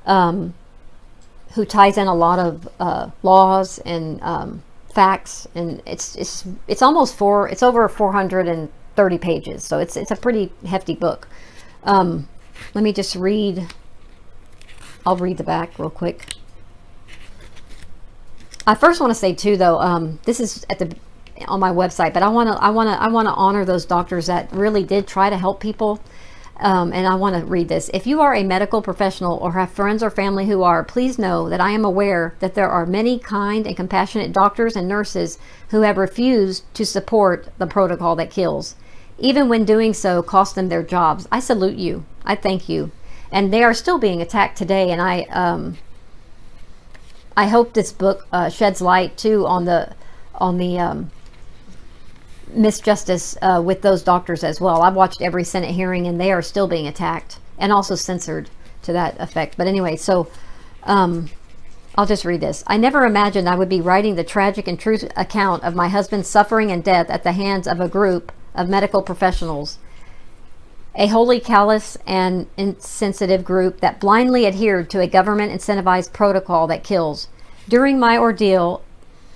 who ties in a lot of laws and facts, and it's over 430 pages, so it's a pretty hefty book. Let me just read. I'll read the back real quick. I first want to say too, though, this is on my website, but I want to honor those doctors that really did try to help people. And I want to read this. If you are a medical professional or have friends or family who are, please know that I am aware that there are many kind and compassionate doctors and nurses who have refused to support the protocol that kills, even when doing so cost them their jobs. I salute you. I thank you. And they are still being attacked today. And I hope this book sheds light too on the misjustice with those doctors as well. I've watched every Senate hearing, and they are still being attacked and also censored to that effect. But anyway, so I'll just read this. I never imagined I would be writing the tragic and true account of my husband's suffering and death at the hands of a group of medical professionals, a wholly callous and insensitive group that blindly adhered to a government incentivized protocol that kills. During my ordeal,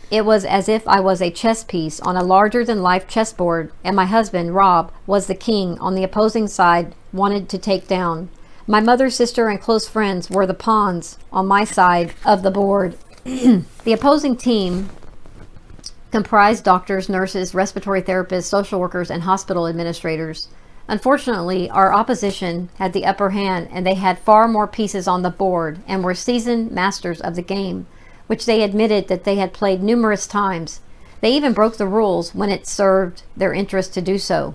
it was as if I was a chess piece on a larger-than-life chessboard, and my husband, Rob, was the king on the opposing side wanted to take down. My mother, sister, and close friends were the pawns on my side of the board. The opposing team comprised doctors, nurses, respiratory therapists, social workers, and hospital administrators. Unfortunately, our opposition had the upper hand, and they had far more pieces on the board and were seasoned masters of the game, which they admitted that they had played numerous times. They even broke the rules when it served their interest to do so.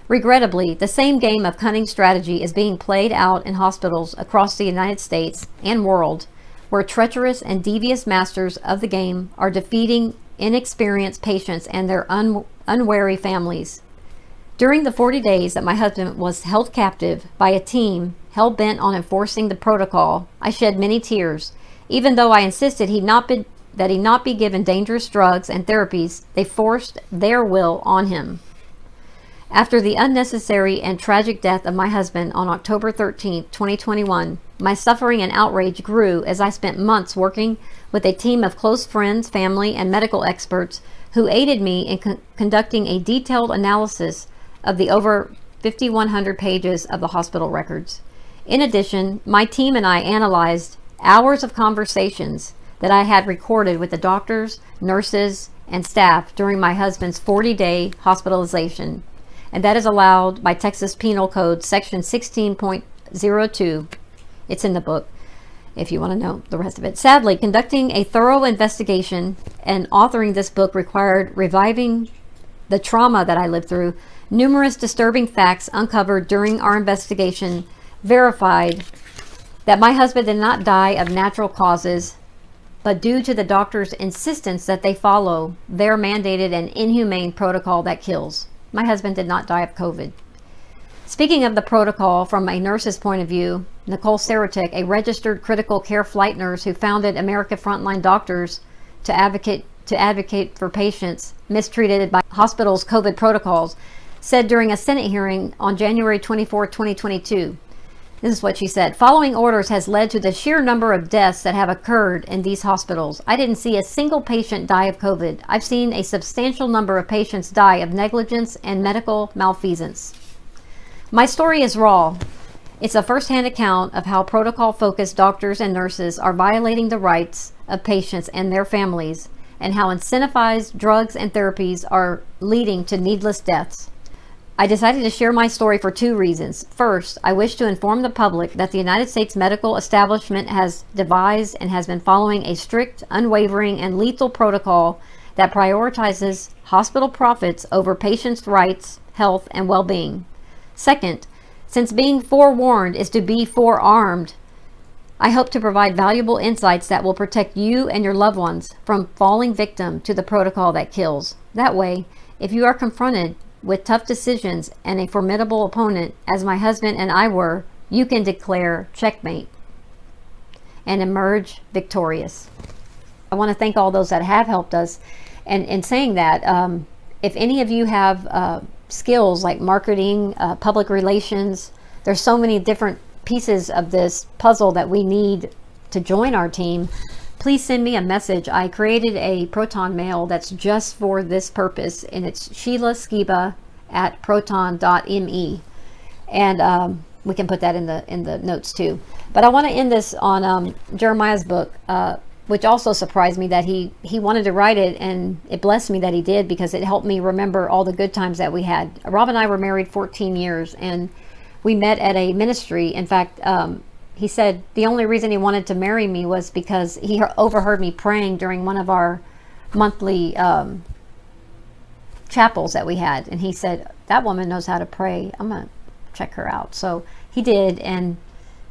Regrettably, the same game of cunning strategy is being played out in hospitals across the United States and world, where treacherous and devious masters of the game are defeating inexperienced patients and their unwary families. During the 40 days that my husband was held captive by a team hell-bent on enforcing the protocol, I shed many tears. Even though I insisted that he not be given dangerous drugs and therapies, they forced their will on him. After the unnecessary and tragic death of my husband on October 13, 2021, my suffering and outrage grew as I spent months working with a team of close friends, family, and medical experts who aided me in conducting a detailed analysis of the over 5,100 pages of the hospital records. In addition, my team and I analyzed hours of conversations that I had recorded with the doctors, nurses, and staff during my husband's 40-day hospitalization. And that is allowed by Texas Penal Code Section 16.02. It's in the book if you want to know the rest of it. Sadly, conducting a thorough investigation and authoring this book required reviving the trauma that I lived through. Numerous disturbing facts uncovered during our investigation verified that my husband did not die of natural causes, but due to the doctor's insistence that they follow their mandated and inhumane protocol that kills. My husband did not die of COVID. Speaking of the protocol from a nurse's point of view, Nicole Saratek, a registered critical care flight nurse who founded America Frontline Doctors to advocate for patients mistreated by hospitals' COVID protocols, said during a Senate hearing on January 24, 2022, this is what she said: "Following orders has led to the sheer number of deaths that have occurred in these hospitals. I didn't see a single patient die of COVID. I've seen a substantial number of patients die of negligence and medical malfeasance. My story is raw. It's a first-hand account of how protocol-focused doctors and nurses are violating the rights of patients and their families, and how incentivized drugs and therapies are leading to needless deaths. I decided to share my story for two reasons. First, I wish to inform the public that the United States medical establishment has devised and has been following a strict, unwavering, and lethal protocol that prioritizes hospital profits over patients' rights, health, and well-being. Second, since being forewarned is to be forearmed, I hope to provide valuable insights that will protect you and your loved ones from falling victim to the protocol that kills. That way, if you are confronted with tough decisions and a formidable opponent, as my husband and I were, you can declare checkmate and emerge victorious." I want to thank all those that have helped us. And in saying that, if any of you have skills like marketing, public relations, there's so many different pieces of this puzzle that we need to join our team, please send me a message. I created a Proton mail that's just for this purpose, and it's Sheila Skiba at proton.me, and we can put that in the notes too. But I want to end this on Jeremiah's book, which also surprised me that he wanted to write it, and it blessed me that he did, because it helped me remember all the good times that we had. Rob and I were married 14 years, and we met at a ministry. In fact, he said the only reason he wanted to marry me was because he overheard me praying during one of our monthly chapels that we had. And he said, "That woman knows how to pray. I'm going to check her out." So he did. And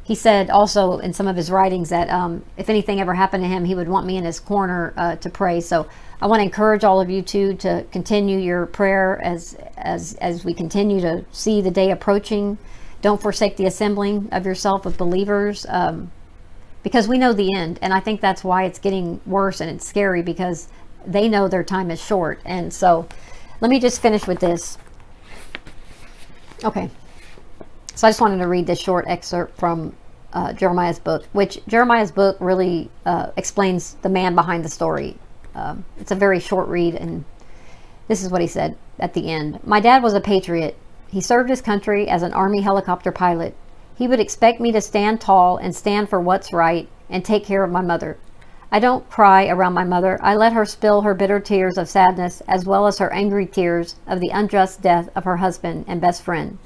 he said also in some of his writings that if anything ever happened to him, he would want me in his corner to pray. So I want to encourage all of you to continue your prayer as we continue to see the day approaching. Don't forsake the assembling of yourself with believers, because we know the end. And I think that's why it's getting worse, and it's scary, because they know their time is short. And so let me just finish with this. Okay. So I just wanted to read this short excerpt from Jeremiah's book, which Jeremiah's book really explains the man behind the story. It's a very short read, and this is what he said at the end. "My dad was a patriot. He served his country as an Army helicopter pilot. He would expect me to stand tall and stand for what's right and take care of my mother. I don't cry around my mother. I let her spill her bitter tears of sadness, as well as her angry tears of the unjust death of her husband and best friend.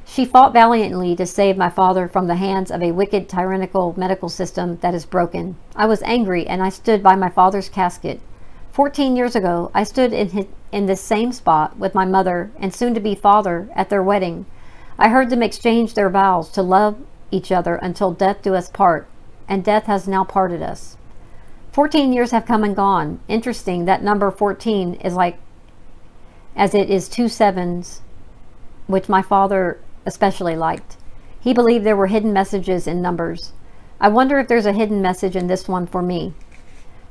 She fought valiantly to save my father from the hands of a wicked, tyrannical medical system that is broken. I was angry, and I stood by my father's casket. 14 years ago, I stood in this same spot with my mother and soon-to-be father at their wedding. I heard them exchange their vows to love each other until death do us part, and death has now parted us. 14 years have come and gone. Interesting, that number 14 is like, as it is 2 sevens, which my father especially liked. He believed there were hidden messages in numbers. I wonder if there's a hidden message in this one for me.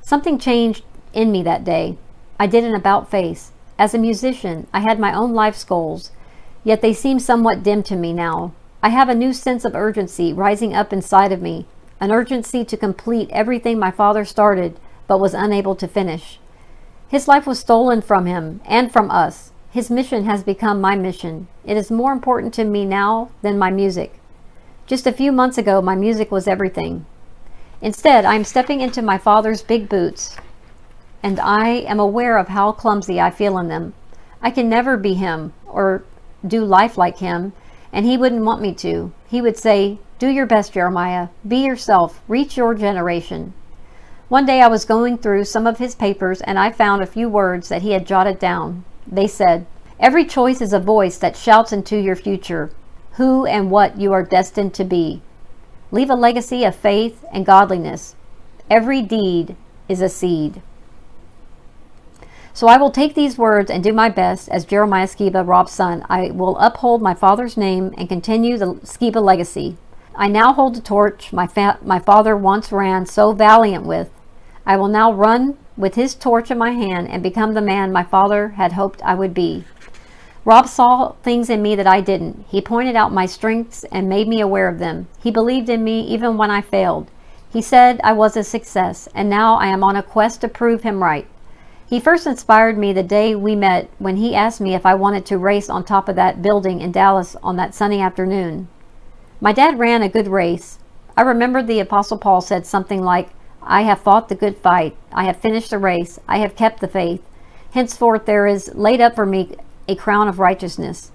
Something changed in me that day. I did an about-face. As a musician, I had my own life's goals, yet they seem somewhat dim to me now. I have a new sense of urgency rising up inside of me, an urgency to complete everything my father started but was unable to finish. His life was stolen from him and from us. His mission has become my mission. It is more important to me now than my music. Just a few months ago, my music was everything. Instead, I am stepping into my Father's big boots, and I am aware of how clumsy I feel in them. I can never be him or do life like him, and he wouldn't want me to. He would say, "Do your best, Jeremiah. Be yourself. Reach your generation." One day I was going through some of his papers, and I found a few words that he had jotted down. They said, "Every choice is a voice that shouts into your future, who and what you are destined to be. Leave a legacy of faith and godliness. Every deed is a seed." So I will take these words and do my best as Jeremiah Skiba, Rob's son. I will uphold my father's name and continue the Skiba legacy. I now hold the torch my father once ran so valiant with. I will now run with his torch in my hand and become the man my father had hoped I would be. Rob saw things in me that I didn't. He pointed out my strengths and made me aware of them. He believed in me even when I failed. He said I was a success, and now I am on a quest to prove him right. He first inspired me the day we met when he asked me if I wanted to race on top of that building in Dallas on that sunny afternoon. My dad ran a good race. I remembered the Apostle Paul said something like, "I have fought the good fight. I have finished the race. I have kept the faith. Henceforth there is laid up for me a crown of righteousness."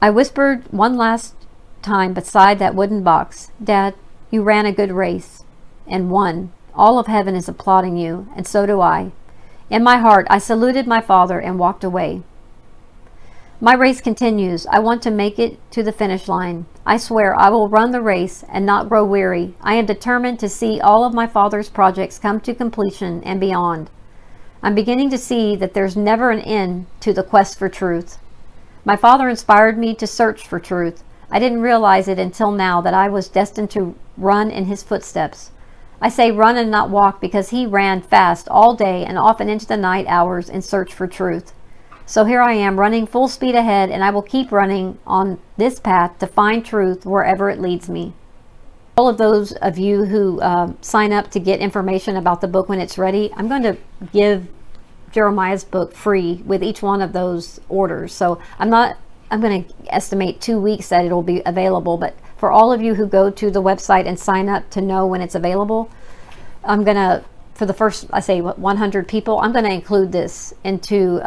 I whispered one last time beside that wooden box, "Dad, you ran a good race and won. All of heaven is applauding you, and so do I." In my heart, I saluted my father and walked away. My race continues. I want to make it to the finish line. I swear I will run the race and not grow weary. I am determined to see all of my father's projects come to completion and beyond. I'm beginning to see that there's never an end to the quest for truth. My father inspired me to search for truth. I didn't realize it until now that I was destined to run in his footsteps. I say run and not walk because he ran fast all day and often into the night hours in search for truth. So here I am running full speed ahead, and I will keep running on this path to find truth wherever it leads me. All of those of you who sign up to get information about the book when it's ready, I'm going to give Jeremiah's book free with each one of those orders. So I'm going to estimate 2 weeks that it'll be available, but for all of you who go to the website and sign up to know when it's available, I'm going to, for the first, I say 100 people, I'm going to include this into,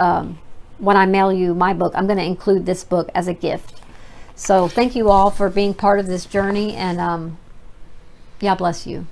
when I mail you my book, I'm going to include this book as a gift. So thank you all for being part of this journey, and God bless you.